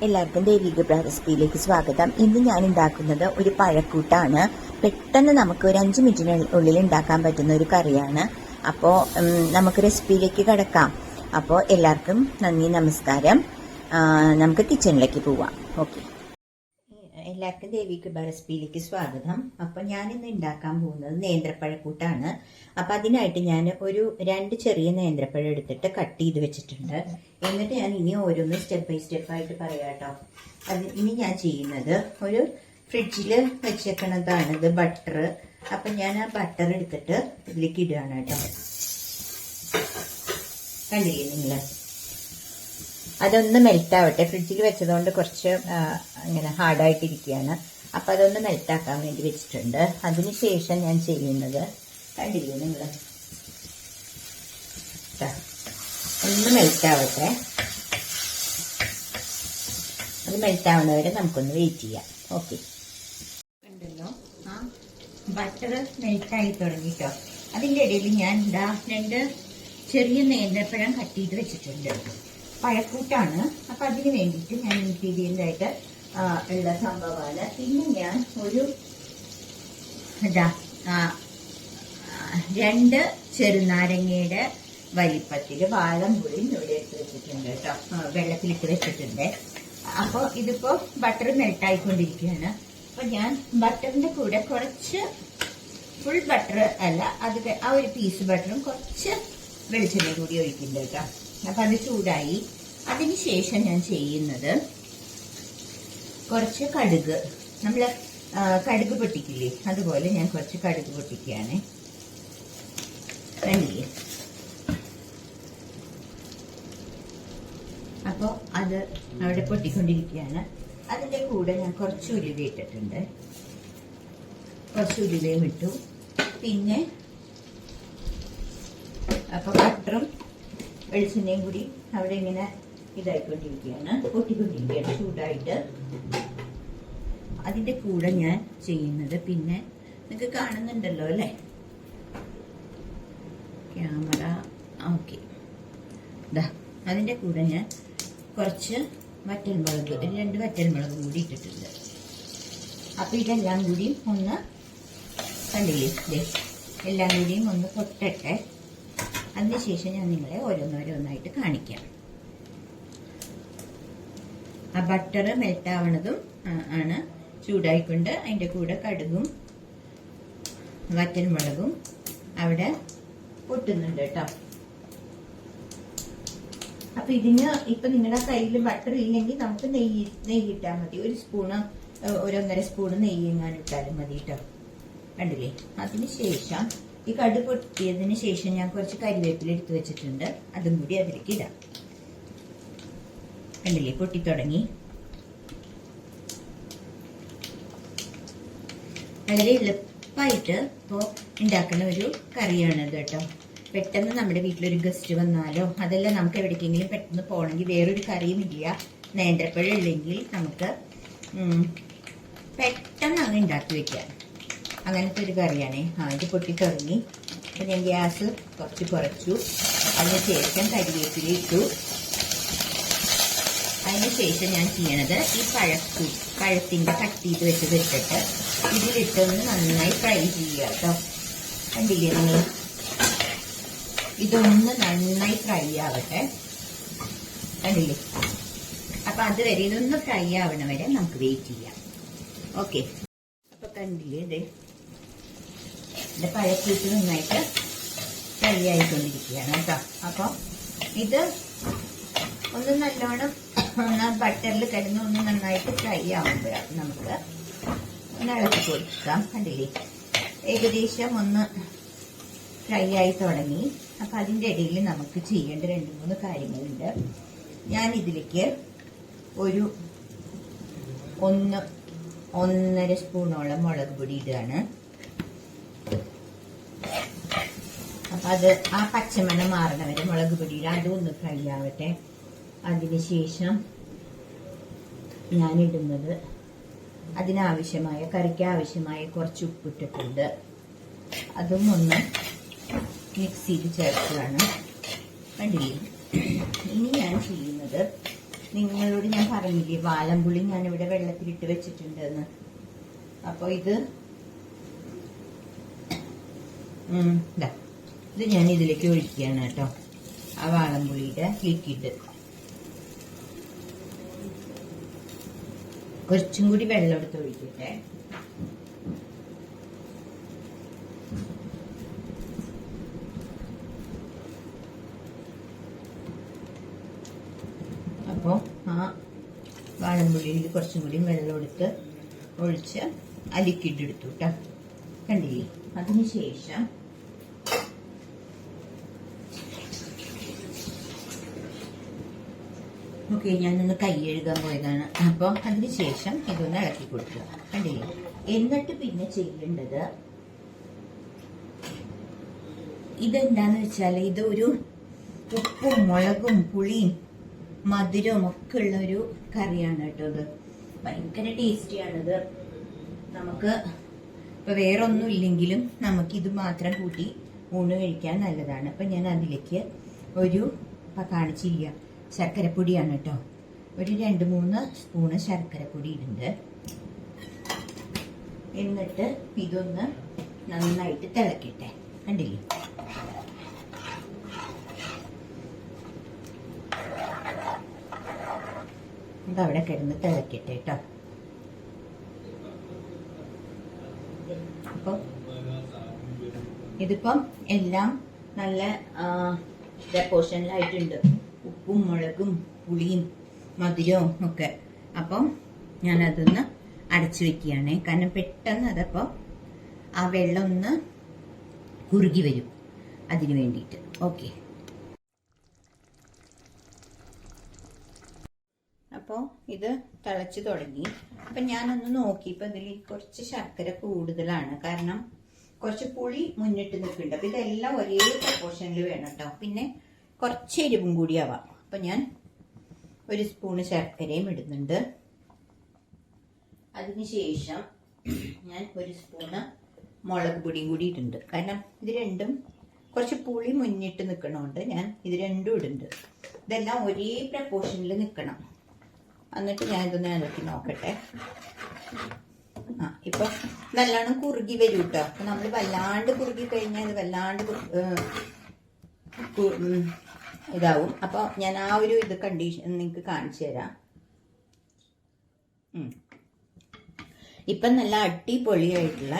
എല്ലാവർക്കും ദേവിക റെസിപ്പിയിലേക്ക് സ്വാഗതം. ഇന്ന് ഞാൻ ഉണ്ടാക്കുന്നത് ഒരു പഴക്കൂട്ടാണ്. പെട്ടെന്ന് നമുക്ക് ഒരു 5 മിനിറ്റിനുള്ളിൽ ഉണ്ടാക്കാൻ പറ്റുന്ന ഒരു കറിയാണ്. അപ്പോൾ നമുക്ക് റെസിപ്പിയിലേക്ക് കിടക്കാം. അപ്പോൾ എല്ലാവർക്കും നന്ദി, നമസ്കാരം. നമുക്ക് കിച്ചണിലേക്ക് പോവാം. ഓക്കെ, എല്ലാവർക്കും ദേവിക റെസിപ്പിയിലേക്ക് സ്വാഗതം. അപ്പോൾ ഞാനിന്ന് ഉണ്ടാക്കാൻ പോകുന്നത് നേന്ത്രപ്പഴക്കൂട്ടാണ്. അപ്പം അതിനായിട്ട് ഞാൻ ഒരു 2 ചെറിയ നേന്ത്രപ്പഴം എടുത്തിട്ട് കട്ട് ചെയ്ത് വെച്ചിട്ടുണ്ട്. എന്നിട്ട് ഞാൻ ഇനി ഓരോന്ന് സ്റ്റെപ്പ് ബൈ സ്റ്റെപ്പായിട്ട് പറയാം കേട്ടോ. ഇനി ഞാൻ ചെയ്യുന്നത് ഒരു ഫ്രിഡ്ജിൽ വെച്ചേക്കണതാണിത് ബട്ടർ. അപ്പം ഞാൻ ആ ബട്ടർ എടുത്തിട്ട് ഇതിലേക്ക് ഇടുകയാണ് കേട്ടോ. കണ്ടില്ലേ നിങ്ങൾ? അതൊന്ന് മെൽറ്റ് ആവട്ടെ. ഫ്രിഡ്ജിൽ വെച്ചതുകൊണ്ട് കുറച്ച് ഇങ്ങനെ ഹാർഡായിട്ടിരിക്കുകയാണ്. അപ്പം അതൊന്ന് മെൽറ്റാക്കാൻ വേണ്ടി വെച്ചിട്ടുണ്ട്. അതിനുശേഷം ഞാൻ ചെയ്യുന്നത് കണ്ടില്ലേ നിങ്ങൾ? ഒന്ന് മെൽറ്റാവട്ടെ. അത് മെൽറ്റാവുന്നവരെ നമുക്കൊന്ന് വെയിറ്റ് ചെയ്യാം. ഓക്കെ, കണ്ടല്ലോ ആ ബട്ടർ മെൽറ്റായി തുടങ്ങിട്ടോ. അതിൻ്റെ ഇടയിൽ ഞാൻ 2 ചെറിയ നേന്ത്രപ്പഴം കട്ട് ചെയ്ത് വെച്ചിട്ടുണ്ട്. പഴക്കൂട്ടാണ്. അപ്പം അതിന് വേണ്ടിയിട്ട് ഞാൻ ഇൻഗ്രീഡിയൻ്റായിട്ട് ഉള്ള സംഭവമാണ്. പിന്നെ ഞാൻ ഒരു 2 ചെറുനാരങ്ങയുടെ വലിപ്പത്തിൽ വാളംപുളിയും ഇവിടെ എടുത്ത് വെച്ചിട്ടുണ്ട് കേട്ടോ. വെള്ളത്തിലിട്ട് വെച്ചിട്ടുണ്ട്. അപ്പോൾ ഇതിപ്പോൾ ബട്ടർ മെൽട്ടായിക്കൊണ്ടിരിക്കുകയാണ്. അപ്പം ഞാൻ ബട്ടറിൻ്റെ കൂടെ കുറച്ച് ഫുൾ ബട്ടർ അല്ല, അത് ആ ഒരു പീസ് ബട്ടറും കുറച്ച് വെളിച്ചെണ്ണ കൂടി ഒഴിക്കുന്നുണ്ട് കേട്ടോ. അപ്പം അത് ചൂടായി. അതിനുശേഷം ഞാൻ ചെയ്യുന്നത് കുറച്ച് കടുക്, നമ്മൾ കടുക് പൊട്ടിക്കില്ലേ, അതുപോലെ ഞാൻ കുറച്ച് കടുക് പൊട്ടിക്കുകയാണ്. കണ്ടില്ലേ? അപ്പോൾ അത് അവിടെ പൊട്ടിക്കൊണ്ടിരിക്കുകയാണ്. അതിൻ്റെ കൂടെ ഞാൻ കുറച്ച് ഉലുവ ഇട്ടിട്ടുണ്ട്. കുറച്ച് ഉലുവയും ഇട്ടു. പിന്നെ അപ്പോൾ ബട്ടറും വെളിച്ചെണ്ണയും കൂടി അവിടെ ഇങ്ങനെ ഇതായിക്കൊണ്ടിരിക്കുകയാണ്, പൊട്ടിക്കൊണ്ടിരിക്കുകയാണ് ചൂടായിട്ട്. അതിൻ്റെ കൂടെ ഞാൻ ചെയ്യുന്നത്, പിന്നെ നിങ്ങൾക്ക് കാണുന്നുണ്ടല്ലോ അല്ലേ ക്യാമറ? ഓക്കെ, ഇതാ അതിൻ്റെ കൂടെ ഞാൻ കുറച്ച് വറ്റൽമുളക്, 2 വറ്റൽമുളക് കൂടി ഇട്ടിട്ടുണ്ട്. അപ്പം ഇതെല്ലാം കൂടി ഒന്ന് കണ്ടില്ലേ, എല്ലാം കൂടിയും ഒന്ന് പൊട്ടട്ടെ. അതിനുശേഷം ഞാൻ നിങ്ങളെ ഓരോന്നോരോന്നായിട്ട് കാണിക്കാം. ആ ബട്ടർ മെൽറ്റാവണതും ആണ് ചൂടായിക്കൊണ്ട് അതിൻ്റെ കൂടെ കടുകും വറ്റൽമുളകും അവിടെ പൊട്ടുന്നുണ്ട് കേട്ടോ. അപ്പൊ ഇതിന് ഇപ്പൊ നിങ്ങളുടെ കയ്യിൽ ബട്ടർ ഇല്ലെങ്കിൽ നമുക്ക് നെയ്യ് ഇട്ടാൽ മതി. 1 സ്പൂണ് 1.5 സ്പൂണ് നെയ്യ് എങ്ങാനും ഇട്ടാലും മതി കേട്ടോ. കണ്ടില്ലേ? അതിനുശേഷം ഈ കടു പൊട്ടിയതിന് ശേഷം ഞാൻ കുറച്ച് കരിവേപ്പില എടുത്ത് വെച്ചിട്ടുണ്ട്. അതും കൂടി അതിലേക്ക് ഇടാം. കണ്ടില്ലേ? പൊട്ടിത്തുടങ്ങി. വളരെ എളുപ്പമായിട്ട് ഇപ്പോൾ ഉണ്ടാക്കുന്ന ഒരു കറിയാണിത് കേട്ടോ. പെട്ടെന്ന് നമ്മുടെ വീട്ടിലൊരു ഗസ്റ്റ് വന്നാലോ, അതല്ല നമുക്ക് എവിടേക്കെങ്കിലും പെട്ടെന്ന് പോകണമെങ്കിൽ, വേറൊരു കറിയും ഇല്ല, നേന്ത്രപ്പഴം ഇല്ലെങ്കിൽ നമുക്ക് പെട്ടെന്ന് അങ്ങ് ഉണ്ടാക്കി വെക്കാം. അങ്ങനത്തെ ഒരു കറിയാണേ. ഇത് പൊട്ടിത്തുടങ്ങി. അപ്പം ഞാൻ ഗ്യാസ് കുറച്ച് കുറച്ചു. അതിനുശേഷം കരിവേപ്പില ഇട്ടു. അതിനുശേഷം ഞാൻ ചെയ്യണത് ഈ പഴത്തിൻ്റെ കട്ട് ചെയ്ത് വെച്ചത് ഇട്ടിട്ട് ഇതിലിട്ടൊന്ന് നന്നായി ഫ്രൈ ചെയ്യുക കേട്ടോ. കണ്ടില്ലേ നിങ്ങൾ? ഇതൊന്ന് നന്നായി ഫ്രൈ ആവട്ടെ. കണ്ടില്ലേ? അപ്പം അതുവരെ ഇതൊന്ന് ഫ്രൈ ആവണ വരെ നമുക്ക് വെയിറ്റ് ചെയ്യാം. ഓക്കെ, അപ്പൊ കണ്ടില്ലേ? ഇത് പഴക്കൂട്ട് നന്നായിട്ട് ഫ്രൈ ആയിക്കൊണ്ടിരിക്കുകയാണ് കേട്ടോ. അപ്പോൾ ഇത് ഒന്ന് നല്ലോണം ബട്ടറിൽ കിടന്ന് ഒന്ന് നന്നായിട്ട് ഫ്രൈ ആവുമ്പോഴാണ് നമുക്ക് ഒന്ന് ഇളക്കി കൊടുക്കാം. കണ്ടില്ലേ? ഏകദേശം ഒന്ന് ഫ്രൈ ആയി തുടങ്ങി. അപ്പം അതിൻ്റെ ഇടയിൽ നമുക്ക് ചെയ്യേണ്ട 2-3 കാര്യങ്ങളുണ്ട്. ഞാൻ ഇതിലേക്ക് ഒരു 1.5 സ്പൂണോളം മുളക് പൊടി ഇടുകയാണ്. അപ്പം അത് ആ പച്ചമണം മാറണ വരെ മുളക് പൊടിയുടെ അതൊന്ന് ഫ്രൈ ആവട്ടെ. അതിനുശേഷം ഞാനിടുന്നത് അതിനാവശ്യമായ, കറിക്ക് ആവശ്യമായ കുറച്ച് ഉപ്പിട്ടിട്ടുണ്ട്. അതും ഒന്ന് മിക്സിയിൽ ചേർക്കുകയാണ്. കണ്ടില്ലേ? ഇനി ഞാൻ ചെയ്യുന്നത് നിങ്ങളോട് ഞാൻ പറഞ്ഞില്ലേ വാളംപുളി ഞാനിവിടെ വെള്ളത്തിലിട്ട് വെച്ചിട്ടുണ്ടെന്ന്. അപ്പോൾ ഇത് ഞാൻ ഇതിലേക്ക് ഒഴിക്കുകയാണ് കേട്ടോ, ആ വാളംപുളിയുടെ ലിക്വിഡ്. കുറച്ചും കൂടി വെള്ളം എടുത്ത് ഒഴിക്കട്ടെ. അപ്പോൾ ആ വാളംപുളിയിൽ കുറച്ചും കൂടി വെള്ളം എടുത്ത് ഒഴിച്ച് ആ ലിക്വിഡ് എടുത്തു കേട്ടോ, കണ്ടില്ലേ. അതിനുശേഷം ഓക്കെ, ഞാനൊന്ന് കൈ കഴുകാൻ പോയതാണ്. അപ്പോൾ അതിനുശേഷം ഇതൊന്ന് ഇളക്കി കൊടുക്കുക, കണ്ടില്ലേ. എന്നിട്ട് പിന്നെ ചെയ്യേണ്ടത് ഇതെന്താന്ന് വെച്ചാൽ ഇതൊരു ഉപ്പും മുളകും പുളിയും മധുരവും ഒക്കെ ഉള്ള ഒരു കറിയാണ് കേട്ടോ. ഇത് ഭയങ്കര ടേസ്റ്റിയാണിത്. നമുക്ക് ഇപ്പൊ വേറെ ഒന്നും ഇല്ലെങ്കിലും നമുക്കിത് മാത്രം കൂട്ടി ഊണ് കഴിക്കാൻ നല്ലതാണ്. അപ്പൊ ഞാൻ അതിലേക്ക് ഒരു കാണിച്ചില്ല ശർക്കരപ്പൊടിയാണ് കേട്ടോ, ഒരു 2-3 സ്പൂണ് ശർക്കരപ്പൊടി ഇടുന്നുണ്ട്. എന്നിട്ട് ഇതൊന്ന് നന്നായിട്ട് തിളക്കട്ടെ, കണ്ടില്ലേ. ഇതവിടെ കിടന്ന് തിളക്കട്ടെ കേട്ടോ. അപ്പം ഇതിപ്പം എല്ലാം നല്ല പോർഷനിലായിട്ടുണ്ട്, ഉപ്പും മുളകും പുളിയും മധുരവും ഒക്കെ. അപ്പം ഞാനതൊന്ന് അടച്ചു വെക്കുകയാണേ, കാരണം പെട്ടെന്ന് അതപ്പോൾ ആ വെള്ളം ഒന്ന് കുറുകി വരും, അതിന് വേണ്ടിയിട്ട്. ഓക്കെ, അപ്പോൾ ഇത് തിളച്ച് തുടങ്ങി. അപ്പം ഞാനൊന്ന് നോക്കിയപ്പോൾ ഇതിൽ കുറച്ച് ശർക്കര കൂടുതലാണ്, കാരണം കുറച്ച് പുളി മുന്നിട്ട് നിൽക്കുന്നുണ്ട്. അപ്പം ഇതെല്ലാം ഒരേ പ്രപ്പോർഷനിൽ വേണം കേട്ടോ. പിന്നെ കുറച്ച് എരിവും കൂടി ആവാം. അപ്പം ഞാൻ 1 സ്പൂണ് ശർക്കരയും ഇടുന്നുണ്ട്. അതിനുശേഷം ഞാൻ 1 സ്പൂണ് മുളക് പൊടിയും കൂടി ഇടുന്നുണ്ട്, കാരണം ഇത് രണ്ടും കുറച്ച് പുളി മുന്നിട്ട് നിൽക്കണോണ്ട് ഞാൻ ഇത് രണ്ടും ഇടുന്നുണ്ട്. ഇതെല്ലാം ഒരേ പ്രപ്പോർഷനിൽ നിൽക്കണം. എന്നിട്ട് ഞാൻ ഇതൊന്ന് ഇളക്കി നോക്കട്ടെ. ഇപ്പൊ നല്ലോണം കുറുകി വരും കേട്ടോ. അപ്പൊ നമ്മൾ വല്ലാണ്ട് കുറുകി കഴിഞ്ഞാൽ ഇത് വല്ലാണ്ട് ഇതാവും. അപ്പൊ ഞാൻ ആ ഒരു ഇത് കണ്ടീഷൻ നിങ്ങൾക്ക് കാണിച്ചു തരാം. ഇപ്പൊ നല്ല അടിപൊളിയായിട്ടുള്ള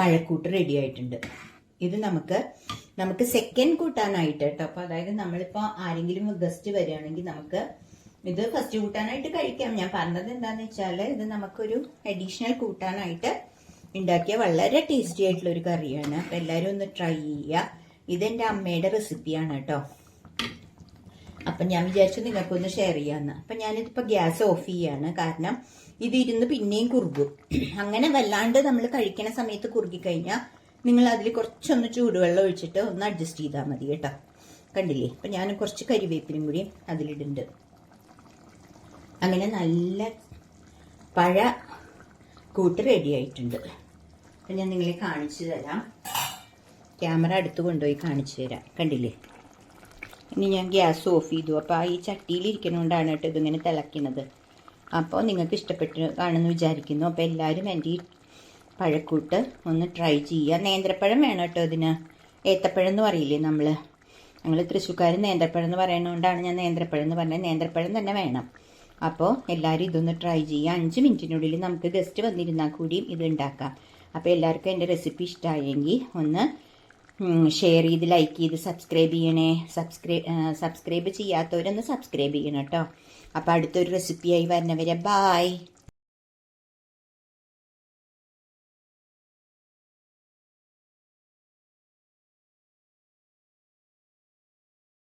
പഴക്കൂട്ട് റെഡി ആയിട്ടുണ്ട്. ഇത് നമുക്ക് സെക്കൻഡ് കൂട്ടാനായിട്ട് കേട്ടോ. അപ്പൊ അതായത് നമ്മളിപ്പോ ആരെങ്കിലും ഗസ്റ്റ് വരികയാണെങ്കിൽ നമുക്ക് ഇത് ഫസ്റ്റ് കൂട്ടാനായിട്ട് കഴിക്കാം. ഞാൻ പറഞ്ഞത് എന്താന്ന് വെച്ചാല് ഇത് നമുക്കൊരു അഡീഷണൽ കൂട്ടാനായിട്ട് ഉണ്ടാക്കിയ വളരെ ടേസ്റ്റി ആയിട്ടുള്ള ഒരു കറിയാണ്. അപ്പൊ എല്ലാരും ഒന്ന് ട്രൈ ചെയ്യുക. ഇതെന്റെ അമ്മയുടെ റെസിപ്പിയാണ് കേട്ടോ. അപ്പൊ ഞാൻ വിചാരിച്ചു നിങ്ങൾക്കൊന്ന് ഷെയർ ചെയ്യാന്ന്. അപ്പൊ ഞാനിതിപ്പോ ഗ്യാസ് ഓഫ് ചെയ്യാണ്, കാരണം ഇത് ഇരുന്ന് പിന്നെയും കുറുകും. അങ്ങനെ വല്ലാണ്ട് നമ്മൾ കഴിക്കണ സമയത്ത് കുറുകി കഴിഞ്ഞാൽ നിങ്ങൾ അതിൽ കുറച്ചൊന്ന് ചൂടുവെള്ളം ഒഴിച്ചിട്ട് ഒന്ന് അഡ്ജസ്റ്റ് ചെയ്താൽ മതി കേട്ടോ. കണ്ടില്ലേ. അപ്പൊ ഞാൻ കുറച്ച് കരിവേപ്പിലും കൂടി അതിലിടുന്നുണ്ട്. അങ്ങനെ നല്ല പഴ കൂട്ട് റെഡി ആയിട്ടുണ്ട്. അപ്പം ഞാൻ നിങ്ങളെ കാണിച്ചു തരാം. ക്യാമറ അടുത്ത് കൊണ്ടുപോയി കാണിച്ചു തരാം. കണ്ടില്ലേ. ഇനി ഞാൻ ഗ്യാസ് ഓഫ് ചെയ്തു. അപ്പോൾ ഈ ചട്ടിയിലിരിക്കുന്നതുകൊണ്ടാണ് കേട്ടോ ഇതിങ്ങനെ തിളയ്ക്കുന്നത്. അപ്പോൾ നിങ്ങൾക്ക് ഇഷ്ടപ്പെട്ട് കാണുമെന്ന് വിചാരിക്കുന്നു. അപ്പോൾ എല്ലാവരും എൻ്റെ ഈ പഴക്കൂട്ട് ഒന്ന് ട്രൈ ചെയ്യുക. നേന്ത്രപ്പഴം വേണം കേട്ടോ ഇതിന്. ഏത്തപ്പഴം എന്ന് പറയില്ലേ ഞങ്ങൾ തൃശ്ശൂർക്കാർ നേന്ത്രപ്പഴം എന്ന് പറയുന്നതുകൊണ്ടാണ് ഞാൻ നേന്ത്രപ്പഴം എന്ന് പറഞ്ഞത്. നേന്ത്രപ്പഴം തന്നെ വേണം. അപ്പോൾ എല്ലാവരും ഇതൊന്ന് ട്രൈ ചെയ്യുക. 5 മിനിറ്റിനുള്ളിൽ നമുക്ക് ഗസ്റ്റ് വന്നിരുന്നാൽ കൂടിയും ഇത് ഉണ്ടാക്കാം. അപ്പോൾ എല്ലാവർക്കും എൻ്റെ റെസിപ്പി ഇഷ്ടമായെങ്കിൽ ഒന്ന് ഷെയർ ചെയ്ത് ലൈക്ക് ചെയ്ത് സബ്സ്ക്രൈബ് ചെയ്യണേ. സബ്സ്ക്രൈബ് ചെയ്യാത്തവരൊന്ന് സബ്സ്ക്രൈബ് ചെയ്യണം കേട്ടോ. അപ്പോൾ അടുത്തൊരു റെസിപ്പിയായി വരുന്നവരെ ബായ്.